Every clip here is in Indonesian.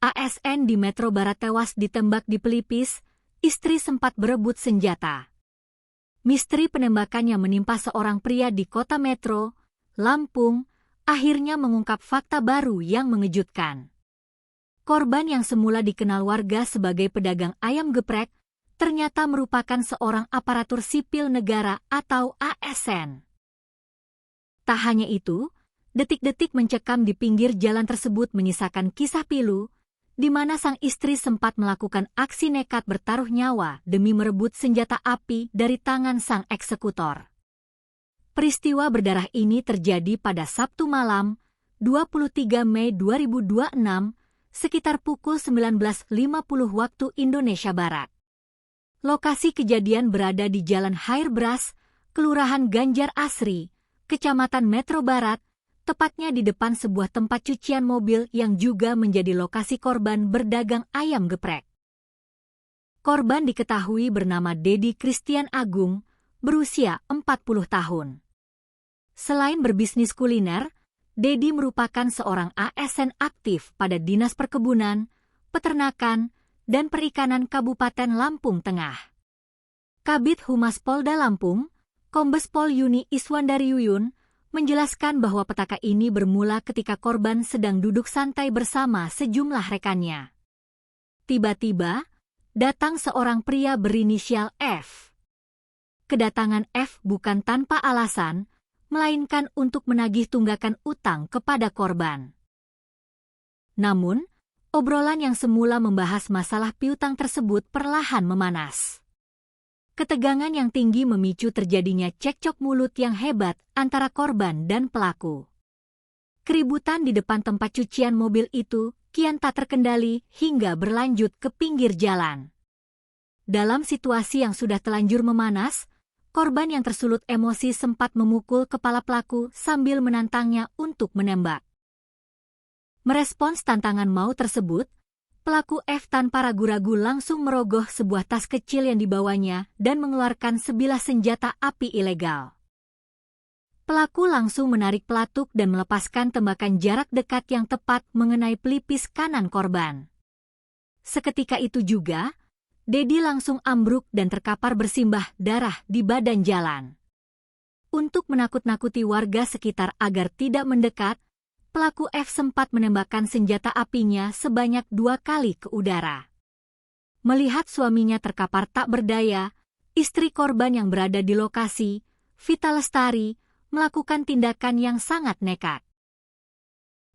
ASN di Metro Barat tewas ditembak di pelipis, istri sempat berebut senjata. Misteri penembakan yang menimpa seorang pria di kota Metro, Lampung, akhirnya mengungkap fakta baru yang mengejutkan. Korban yang semula dikenal warga sebagai pedagang ayam geprek, ternyata merupakan seorang aparatur sipil negara atau ASN. Tak hanya itu, detik-detik mencekam di pinggir jalan tersebut menyisakan kisah pilu, di mana sang istri sempat melakukan aksi nekat bertaruh nyawa demi merebut senjata api dari tangan sang eksekutor. Peristiwa berdarah ini terjadi pada Sabtu malam, 23 Mei 2026, sekitar pukul 19.50 waktu Indonesia Barat. Lokasi kejadian berada di Jalan Hairbras, Kelurahan Ganjar Asri, Kecamatan Metro Barat, tepatnya di depan sebuah tempat cucian mobil yang juga menjadi lokasi korban berdagang ayam geprek. Korban diketahui bernama Dedi Christian Agung, berusia 40 tahun. Selain berbisnis kuliner, Dedi merupakan seorang ASN aktif pada Dinas Perkebunan, Peternakan, dan Perikanan Kabupaten Lampung Tengah. Kabid Humas Polda Lampung, Kombes Pol Yuni Iswandari Yuyun, menjelaskan bahwa petaka ini bermula ketika korban sedang duduk santai bersama sejumlah rekannya. Tiba-tiba, datang seorang pria berinisial F. Kedatangan F bukan tanpa alasan, melainkan untuk menagih tunggakan utang kepada korban. Namun, obrolan yang semula membahas masalah piutang tersebut perlahan memanas. Ketegangan yang tinggi memicu terjadinya cekcok mulut yang hebat antara korban dan pelaku. Keributan di depan tempat cucian mobil itu kian tak terkendali hingga berlanjut ke pinggir jalan. Dalam situasi yang sudah telanjur memanas, korban yang tersulut emosi sempat memukul kepala pelaku sambil menantangnya untuk menembak. Merespons tantangan mau tersebut, pelaku F tanpa ragu-ragu langsung merogoh sebuah tas kecil yang dibawanya dan mengeluarkan sebilah senjata api ilegal. Pelaku langsung menarik pelatuk dan melepaskan tembakan jarak dekat yang tepat mengenai pelipis kanan korban. Seketika itu juga, Dedi langsung ambruk dan terkapar bersimbah darah di badan jalan. Untuk menakut-nakuti warga sekitar agar tidak mendekat, pelaku F sempat menembakkan senjata apinya sebanyak 2 kali ke udara. Melihat suaminya terkapar tak berdaya, istri korban yang berada di lokasi, Vita Lestari, melakukan tindakan yang sangat nekat.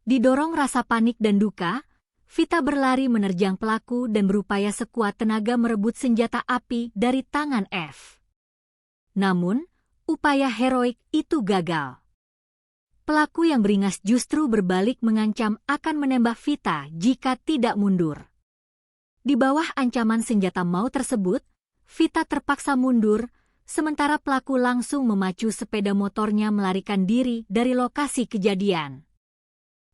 Didorong rasa panik dan duka, Vita berlari menerjang pelaku dan berupaya sekuat tenaga merebut senjata api dari tangan F. Namun, upaya heroik itu gagal. Pelaku yang beringas justru berbalik mengancam akan menembak Vita jika tidak mundur. Di bawah ancaman senjata maut tersebut, Vita terpaksa mundur, sementara pelaku langsung memacu sepeda motornya melarikan diri dari lokasi kejadian.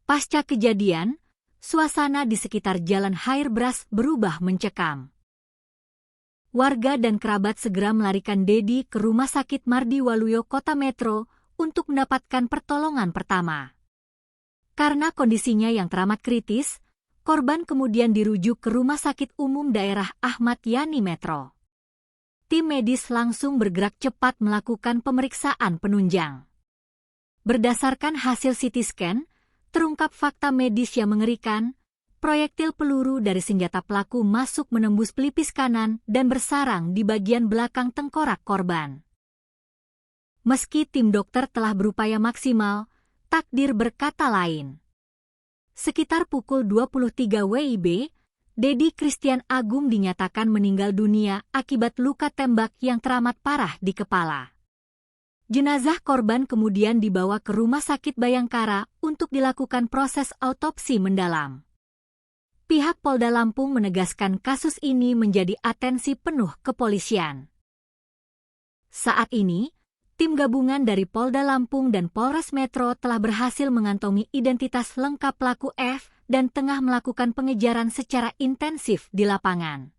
Pasca kejadian, suasana di sekitar Jalan Hairbras berubah mencekam. Warga dan kerabat segera melarikan Dedi ke Rumah Sakit Mardi Waluyo Kota Metro untuk mendapatkan pertolongan pertama. Karena kondisinya yang teramat kritis, korban kemudian dirujuk ke Rumah Sakit Umum Daerah Ahmad Yani Metro. Tim medis langsung bergerak cepat melakukan pemeriksaan penunjang. Berdasarkan hasil CT scan, terungkap fakta medis yang mengerikan, proyektil peluru dari senjata pelaku masuk menembus pelipis kanan dan bersarang di bagian belakang tengkorak korban. Meski tim dokter telah berupaya maksimal, takdir berkata lain. Sekitar pukul 23 WIB, Dedi Christian Agung dinyatakan meninggal dunia akibat luka tembak yang teramat parah di kepala. Jenazah korban kemudian dibawa ke Rumah Sakit Bayangkara untuk dilakukan proses autopsi mendalam. Pihak Polda Lampung menegaskan kasus ini menjadi atensi penuh kepolisian. Saat ini, tim gabungan dari Polda Lampung dan Polres Metro telah berhasil mengantongi identitas lengkap pelaku F dan tengah melakukan pengejaran secara intensif di lapangan.